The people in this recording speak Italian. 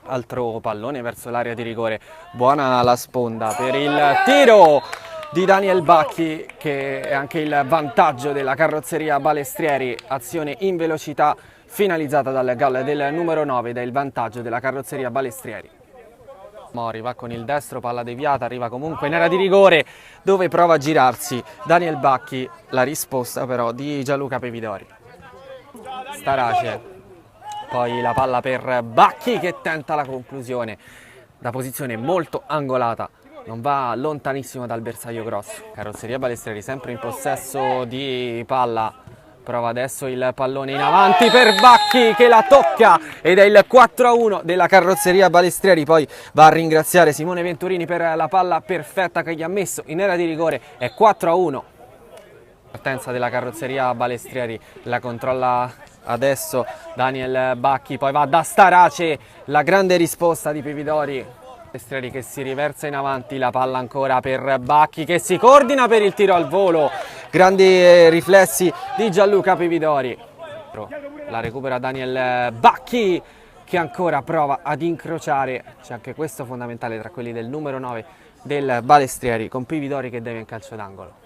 Altro pallone verso l'area di rigore, buona la sponda per il tiro di Daniel Bacchi, che è anche il vantaggio della carrozzeria Balestrieri. Azione in velocità finalizzata dal gol del numero 9, ed è il vantaggio della carrozzeria Balestrieri. Mori va con il destro, palla deviata, arriva comunque in area di rigore dove prova a girarsi Daniel Bacchi, la risposta però di Gianluca Pevidori. Starace, poi la palla per Bacchi che tenta la conclusione da posizione molto angolata, non va lontanissimo dal bersaglio grosso. Carrozzeria Balestrieri sempre in possesso di palla, prova adesso il pallone in avanti per Bacchi che la tocca, ed è il 4-1 della carrozzeria Balestrieri. Poi va a ringraziare Simone Venturini per la palla perfetta che gli ha messo in area di rigore. È 4-1. Partenza della carrozzeria Balestrieri, la controlla adesso Daniel Bacchi, poi va da Starace, la grande risposta di Pevidori. Balestrieri che si riversa in avanti, la palla ancora per Bacchi che si coordina per il tiro al volo, grandi riflessi di Gianluca Pevidori. La recupera Daniel Bacchi che ancora prova ad incrociare, c'è anche questo fondamentale tra quelli del numero 9 del Balestrieri, con Pevidori che deve in calcio d'angolo.